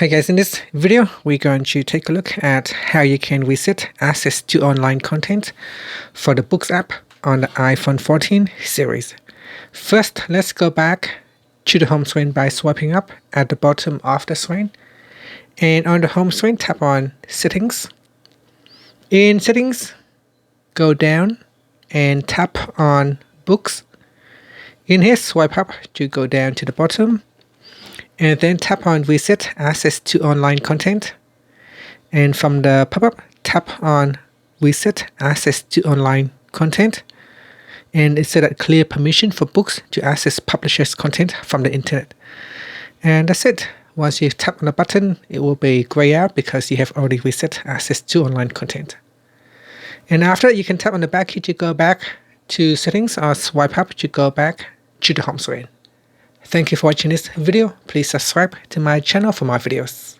Hi guys, in this video we're going to take a look at how you can reset access to online content for the Books app on the iPhone 14 series. First, let's go back to the home screen by swiping up at the bottom of the screen. And on the home screen, tap on Settings. In Settings, go down and tap on Books. In here, swipe up to go down to the bottom. And then tap on Reset Access to Online Content. And from the pop-up, tap on Reset Access to Online Content. And it said that clear permission for books to access publishers' content from the internet. And that's it. Once you tap on the button, it will be grayed out because you have already reset access to online content. And after, you can tap on the back key to go back to Settings or swipe up to go back to the home screen. Thank you for watching this video. Please subscribe to my channel for more videos.